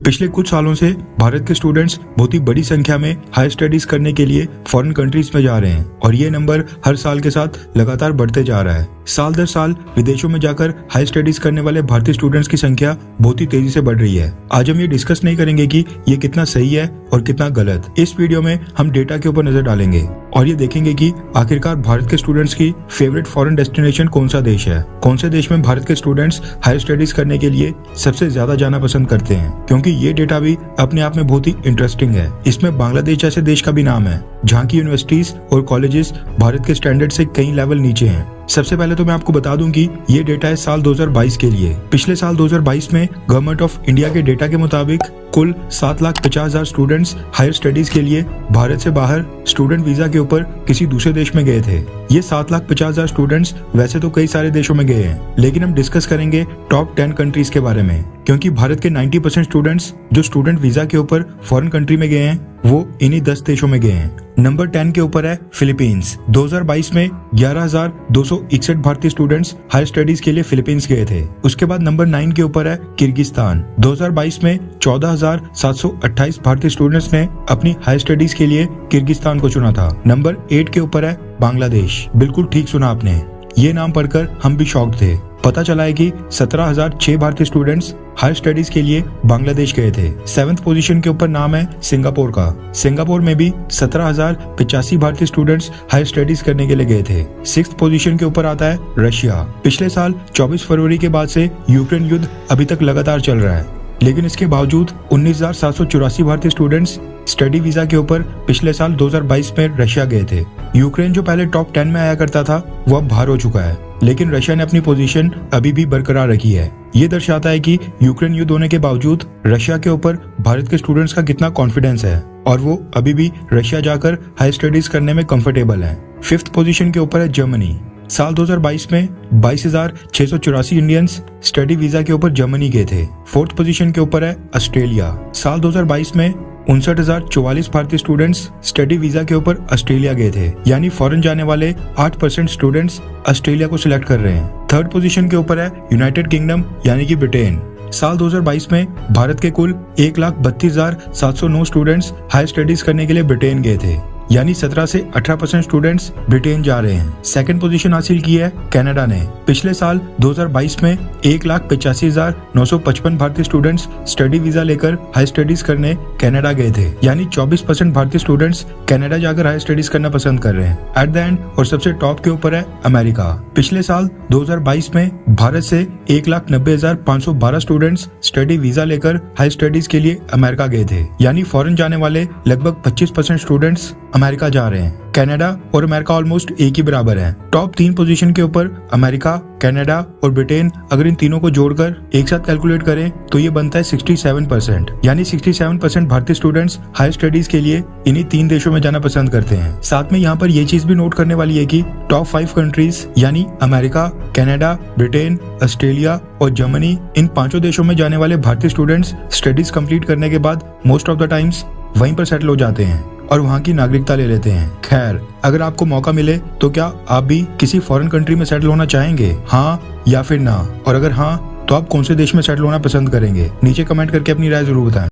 पिछले कुछ सालों से भारत के स्टूडेंट्स बहुत ही बड़ी संख्या में हायर स्टडीज करने के लिए फॉरेन कंट्रीज में जा रहे हैं और ये नंबर हर साल के साथ लगातार बढ़ते जा रहा है। साल दर साल विदेशों में जाकर हाई स्टडीज करने वाले भारतीय स्टूडेंट्स की संख्या बहुत ही तेजी से बढ़ रही है। आज हम ये डिस्कस नहीं करेंगे कि ये कितना सही है और कितना गलत। इस वीडियो में हम डेटा के ऊपर नजर डालेंगे और ये देखेंगे कि आखिरकार भारत के स्टूडेंट्स की फेवरेट फॉरेन डेस्टिनेशन कौन सा देश है, कौन से देश में भारत के स्टूडेंट्स हायर स्टडीज करने के लिए सबसे ज्यादा जाना पसंद करते हैं, क्योंकि ये डेटा भी अपने आप में बहुत ही इंटरेस्टिंग है। इसमें बांग्लादेश जैसे देश का भी नाम है, जहाँ की यूनिवर्सिटीज और कॉलेजेस भारत के स्टैंडर्ड से कई लेवल नीचे हैं। सबसे पहले तो मैं आपको बता दूं कि ये डेटा है साल 2022 के लिए। पिछले साल 2022 में गवर्नमेंट ऑफ इंडिया के डेटा के मुताबिक कुल 7,50,000 स्टूडेंट्स हायर स्टडीज के लिए भारत से बाहर स्टूडेंट वीजा के ऊपर किसी दूसरे देश में गए थे। ये 7,50,000 स्टूडेंट्स वैसे तो कई सारे देशों में गए हैं, लेकिन हम डिस्कस करेंगे टॉप 10 कंट्रीज के बारे में, क्योंकि भारत के 90% स्टूडेंट्स जो स्टूडेंट वीजा के ऊपर फॉरेन कंट्री में गए हैं वो इन्हीं 10 देशों में गए हैं। नंबर 10 के ऊपर है फिलीपींस। 2022 में 11,261 भारतीय स्टूडेंट्स हायर स्टडीज के लिए फिलीपींस गए थे। उसके बाद नंबर 9 के ऊपर है किर्गिस्तान। 2022 में 14,728 भारतीय स्टूडेंट्स ने अपनी हायर स्टडीज के लिए किर्गिस्तान को चुना था। नंबर 8 के ऊपर है बांग्लादेश। बिल्कुल ठीक सुना आपने, ये नाम पढ़कर हम भी शॉक्ड थे। पता चला है कि 17,006 भारतीय स्टूडेंट्स हायर स्टडीज के लिए बांग्लादेश गए थे। 7th पोजीशन के ऊपर नाम है सिंगापुर का। सिंगापुर में भी 17,085 भारतीय स्टूडेंट्स हायर स्टडीज करने के लिए गए थे। 6th पोजीशन के ऊपर आता है रशिया। पिछले साल 24 फरवरी के बाद से यूक्रेन युद्ध अभी तक लगातार चल रहा है, लेकिन इसके बावजूद 19,784 भारतीय स्टूडेंट्स स्टडी वीजा के ऊपर पिछले साल 2022 में रशिया गए थे। यूक्रेन जो पहले टॉप 10 में आया करता था वो अब बाहर हो चुका है, लेकिन रशिया ने अपनी पोजीशन अभी भी बरकरार रखी है। ये दर्शाता है कि यूक्रेन युद्ध होने के बावजूद रशिया के ऊपर भारत के स्टूडेंट्स का कितना कॉन्फिडेंस है और वो अभी भी रशिया जाकर हाई स्टडीज करने में कंफर्टेबल है। 5th पोजीशन के ऊपर है जर्मनी। साल 2022 में 22,684 इंडियंस स्टडी वीजा के ऊपर जर्मनी गए थे। 4th पोजीशन के ऊपर है ऑस्ट्रेलिया। साल 2022 में 59,044 भारतीय स्टूडेंट्स स्टडी वीजा के ऊपर ऑस्ट्रेलिया गए थे, यानी फॉरेन जाने वाले 8% स्टूडेंट्स ऑस्ट्रेलिया को सिलेक्ट कर रहे हैं। 3rd पोजीशन के ऊपर है यूनाइटेड किंगडम यानी कि ब्रिटेन। साल 2022 में भारत के कुल 1,32,709 स्टूडेंट्स हायर स्टडीज करने के लिए ब्रिटेन गए थे, यानी 17 से 18% स्टूडेंट्स ब्रिटेन जा रहे हैं। 2nd पोजीशन हासिल की है कनाडा ने। पिछले साल 2022 में 1,85,955 भारतीय स्टूडेंट्स स्टडी वीजा लेकर हाई स्टडीज करने कनाडा गए थे, यानी 24% भारतीय स्टूडेंट्स कनाडा जाकर हाई स्टडीज करना पसंद कर रहे हैं। एट द एंड और सबसे टॉप के ऊपर है अमेरिका। पिछले साल 2022 में भारत से 1,90,512 स्टूडेंट्स स्टडी वीजा लेकर हाई स्टडीज के लिए अमेरिका गए थे, यानी फॉरेन जाने वाले लगभग 25% स्टूडेंट्स अमेरिका जा रहे हैं। कनाडा और अमेरिका ऑलमोस्ट एक ही बराबर है। टॉप 3 पोजीशन के ऊपर अमेरिका, कनाडा और ब्रिटेन, अगर इन तीनों को जोड़कर एक साथ कैलकुलेट करें तो ये बनता है 67%, यानी 67% भारतीय स्टूडेंट्स हायर स्टडीज के लिए इन्हीं 3 देशों में जाना पसंद करते हैं। साथ में यहाँ पर ये चीज भी नोट करने वाली है कि टॉप 5 कंट्रीज यानी अमेरिका, कनाडा, ब्रिटेन, ऑस्ट्रेलिया और जर्मनी, इन 5 देशों में जाने वाले भारतीय स्टूडेंट्स स्टडीज कंप्लीट करने के बाद मोस्ट ऑफ द टाइम्स वहीं पर सेटल हो जाते हैं और वहाँ की नागरिकता ले लेते हैं। खैर, अगर आपको मौका मिले तो क्या आप भी किसी फॉरेन कंट्री में सेटल होना चाहेंगे, हाँ या फिर ना? और अगर हाँ तो आप कौन से देश में सेटल होना पसंद करेंगे? नीचे कमेंट करके अपनी राय जरूर बताएं।